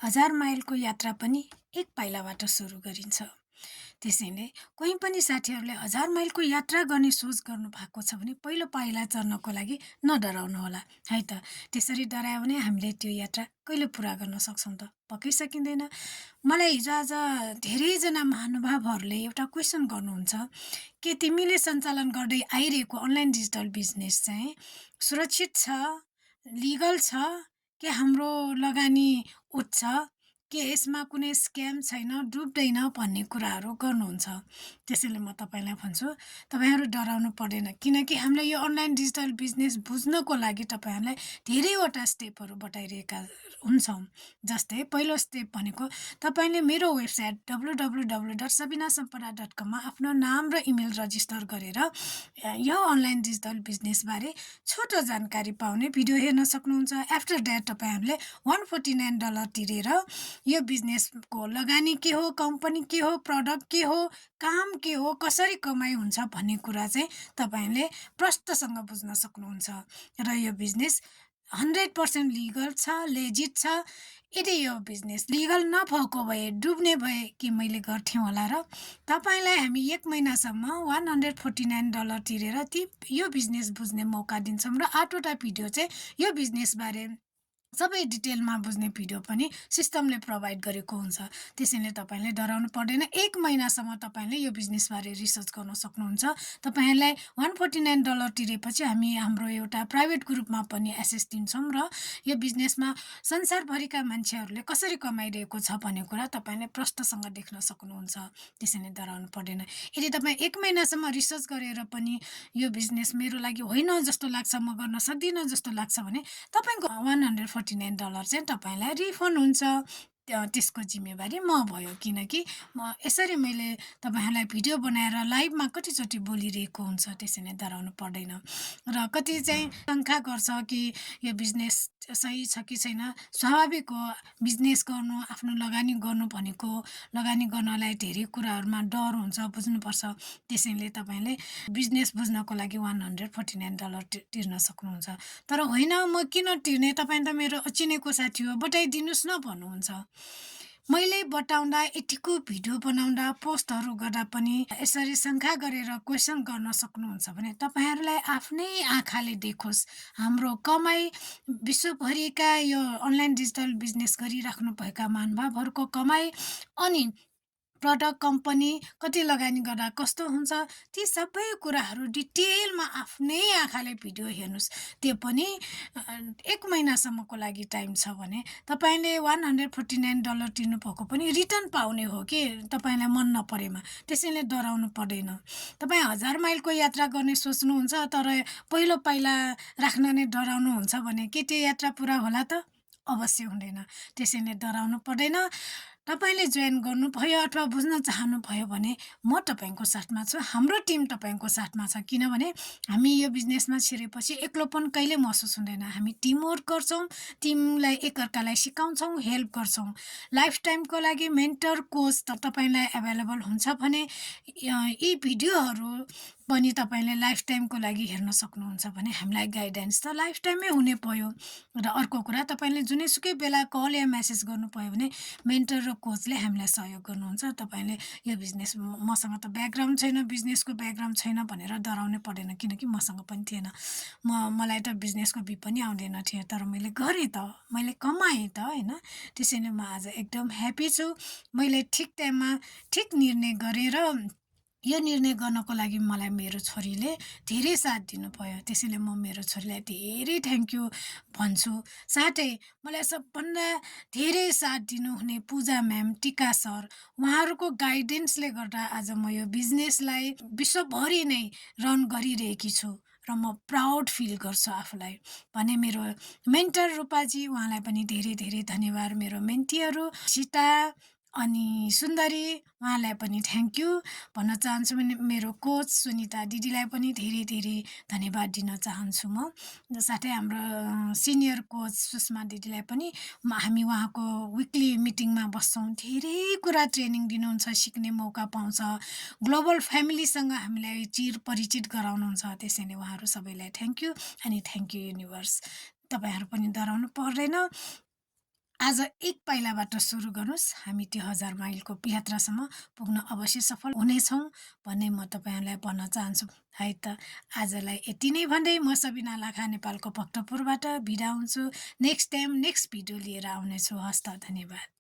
1000 माइलको यात्रा पनि एक पाइलाबाट सुरु गरिन्छ। त्यसैले कोही पनि साथीहरूले 1000 माइलको यात्रा गर्ने सोच गर्नु भएको छ भने पहिलो पाइला चढ्नको लागि नडराउनु होला है त। त्यसरी डरायो भने हामीले त्यो यात्रा कहिले पुरा गर्न सक्छौँ त? पक्कै सकिँदैन। मलाई हिजो आज धेरैजना महानुभावहरूले एउटा क्वेसन गर्नुहुन्छ, के तिमीले सञ्चालन गर्दै आइरहेको अनलाइन डिजिटल बिजनेस चाहिँ सुरक्षित छ, लिगल छ, के हाम्रो लगानी उच्च, के यसमा कुनै स्क्याम छैन, डुब्दैन भन्ने कुराहरू गर्नुहुन्छ। त्यसैले म तपाईँलाई भन्छु, तपाईँहरू डराउनु पर्दैन, किनकि हामीले यो अनलाइन डिजिटल बिजनेस बुझ्नको लागि तपाईँहरूलाई धेरैवटा स्टेपहरू बताइरहेका हुन्छौँ। जस्तै पहिलो स्टेप भनेको तपाईँले मेरो वेबसाइट www.sabinasapara.com मा आफ्नो नाम र इमेल रजिस्टर गरेर यो अनलाइन डिजिटल बिजनेसबारे छोटो जानकारी पाउने भिडियो हेर्न सक्नुहुन्छ। आफ्टर द्याट तपाईँहरूले $149 तिरेर यो बिजनेसको लगानी के हो, कम्पनी के हो, प्रडक्ट के हो, काम के हो, कसरी कमाइ हुन्छ भन्ने कुरा चाहिँ तपाईँले प्रष्टसँग बुझ्न सक्नुहुन्छ। र यो बिजनेस 100% लिगल छ, लेजिट छ। यदि यो बिजनेस लिगल नभएको भए, डुब्ने भए कि मैले गर्थेँ होला र? तपाईँलाई हामी 1 महिनासम्म $149 तिरेर यो बिजनेस बुझ्ने मौका दिन्छौँ र 8वटा भिडियो चाहिँ यो बिजनेसबारे सबै डिटेलमा बुझ्ने भिडियो पनि सिस्टमले प्रोभाइड गरेको हुन्छ। त्यसैले तपाईँले डराउनु पर्दैन। 1 महिनासम्म तपाईँले यो बिजनेसबारे रिसर्च गर्न सक्नुहुन्छ। तपाईँहरूलाई $149 तिरेपछि हामी हाम्रो एउटा प्राइभेट ग्रुपमा पनि एक्सेस दिन्छौँ र यो बिजनेसमा संसारभरिका मान्छेहरूले कसरी कमाइरहेको छ भन्ने कुरा तपाईँले प्रष्टसँग देख्न सक्नुहुन्छ। त्यसैले डराउनु पर्दैन। यदि तपाईँ 1 महिनासम्म रिसर्च गरेर पनि यो बिजनेस मेरो लागि होइन जस्तो लाग्छ, म गर्न सक्दिनँ जस्तो लाग्छ भने तपाईँको $149 चाहिँ तपाईँलाई रिफन्ड हुन्छ। त्यसको जिम्मेवारी म भयो, किनकि यसरी मैले तपाईँहरूलाई भिडियो बनाएर लाइभमा कतिचोटि बोलिरहेको हुन्छ। त्यसैले डराउनु पर्दैन। र कति चाहिँ शङ्का गर्छ कि यो बिजनेस सही छ कि छैन। स्वाभाविक हो, बिजनेस गर्नु, आफ्नो लगानी गर्नु भनेको लगानी गर्नलाई धेरै कुराहरूमा डर हुन्छ, बुझ्नुपर्छ। त्यसैले तपाईँले बिजनेस बुझ्नको लागि $149 तिर्न सक्नुहुन्छ। तर होइन, म किन तिर्ने, तपाईँ त मेरो चिनेको साथी हो, बताइदिनुहोस् न भन्नुहुन्छ। मैले बताउँदा, यतिको भिडियो बनाउँदा, पोस्टहरू गर्दा पनि यसरी शङ्का गरेर क्वेसन गर्न सक्नुहुन्छ भने तपाईँहरूलाई आफ्नै आँखाले देखोस् हाम्रो कमाइ, विश्वभरिका यो अनलाइन डिजिटल बिजनेस गरिराख्नुभएका महानुभावहरूको कमाइ, अनि प्रडक्ट, कम्पनी कति लगानी गर्दा कस्तो हुन्छ, ती सबै कुराहरू डिटेलमा आफ्नै आँखाले भिडियो हेर्नुहोस्। त्यो पनि 1 महिनासम्मको लागि टाइम छ भने तपाईँले $149 तिर्नुभएको पनि रिटर्न पाउने हो कि तपाईँलाई मन नपरेमा। त्यसैले डराउनु पर्दैन। तपाईँ 1000 माइलको यात्रा गर्ने सोच्नुहुन्छ तर पहिलो पाइला राख्न नै डराउनुहुन्छ भने के त्यो यात्रा पुरा होला त? अवश्य हुँदैन। त्यसैले डराउनु पर्दैन। तपाईँले जोइन गर्नुभयो अथवा बुझ्न चाहनुभयो भने म तपाईँको साथमा छु, हाम्रो टिम तपाईँको साथमा छ। किनभने हामी यो बिजनेसमा छिरेपछि एक्लोपन कहिले महसुस हुँदैन। हामी टिमवर्क गर्छौँ, टिमलाई एकअर्कालाई सिकाउँछौँ, हेल्प गर्छौँ। लाइफ टाइमको लागि मेन्टर, कोच त तपाईँलाई एभाइलेबल हुन्छ भने यी भिडियोहरू पनि तपाईँले लाइफ टाइमको लागि हेर्न सक्नुहुन्छ भने हामीलाई गाइडेन्स त लाइफ टाइममै हुने भयो। र अर्को कुरा, तपाईँले जुनैसुकै बेला कल या मेसेज गर्नुभयो भने मेन्टर र कोचले हामीलाई सहयोग गर्नुहुन्छ। तपाईँले यो बिजनेस मसँग त ब्याकग्राउन्ड छैन, बिजनेसको ब्याकग्राउन्ड छैन भनेर डराउनै पर्दैन, किनकि मसँग पनि थिएन। मलाई त बिजनेसको बी पनि आउँदैन थियो, तर मैले गरेँ त, मैले कमाएँ त, होइन। त्यसैले म आज एकदम ह्याप्पी छु। मैले ठिक टाइममा ठिक निर्णय गरेर यो निर्णय गर्नको लागि मलाई मेरो छोरीले धेरै साथ दिनुभयो। त्यसैले म मेरो छोरीलाई धेरै थ्याङ्क यू भन्छु। साथै मलाई सबभन्दा धेरै साथ दिनुहुने पूजा म्याम, टिका सर, उहाँहरूको गाइडेन्सले गर्दा आज म यो बिजनेसलाई विश्वभरि नै रन गरिरहेकी छु र म प्राउड फिल गर्छु आफूलाई भने। मेरो मेन्टर रूपाजी, उहाँलाई पनि धेरै धेरै धन्यवाद। मेरो मेन्टीहरू सीता अनि सुन्दरी, उहाँलाई पनि थ्याङ्क यू भन्न चाहन्छु। मेरो कोच सुनिता दिदीलाई पनि धेरै धेरै धन्यवाद दिन चाहन्छु म। साथै हाम्रो सिनियर कोच सुषमा दिदीलाई पनि हामी उहाँको विकली मिटिङमा बस्छौँ, धेरै कुरा ट्रेनिङ दिनुहुन्छ, सिक्ने मौका पाउँछ। ग्लोबल फ्यामिलीसँग हामीलाई चिर परिचित गराउनुहुन्छ। त्यसैले उहाँहरू सबैलाई थ्याङ्क यू अनि थ्याङ्क यू युनिभर्स। तपाईँहरू पनि डराउनु पर्दैन। आज एक पाइलाबाट सुरु गर्नुहोस्, हामी त्यो 1000 माइलको यात्रासम्म पुग्न अवश्य सफल हुनेछौँ भन्ने म तपाईँहरूलाई भन्न चाहन्छु। है त आजलाई यति नै भन्दै म सबिना लाखा नेपालको भक्तपुरबाट बिदा हुन्छु। नेक्स्ट टाइम नेक्स्ट भिडियो लिएर आउनेछु। हस्त धन्यवाद।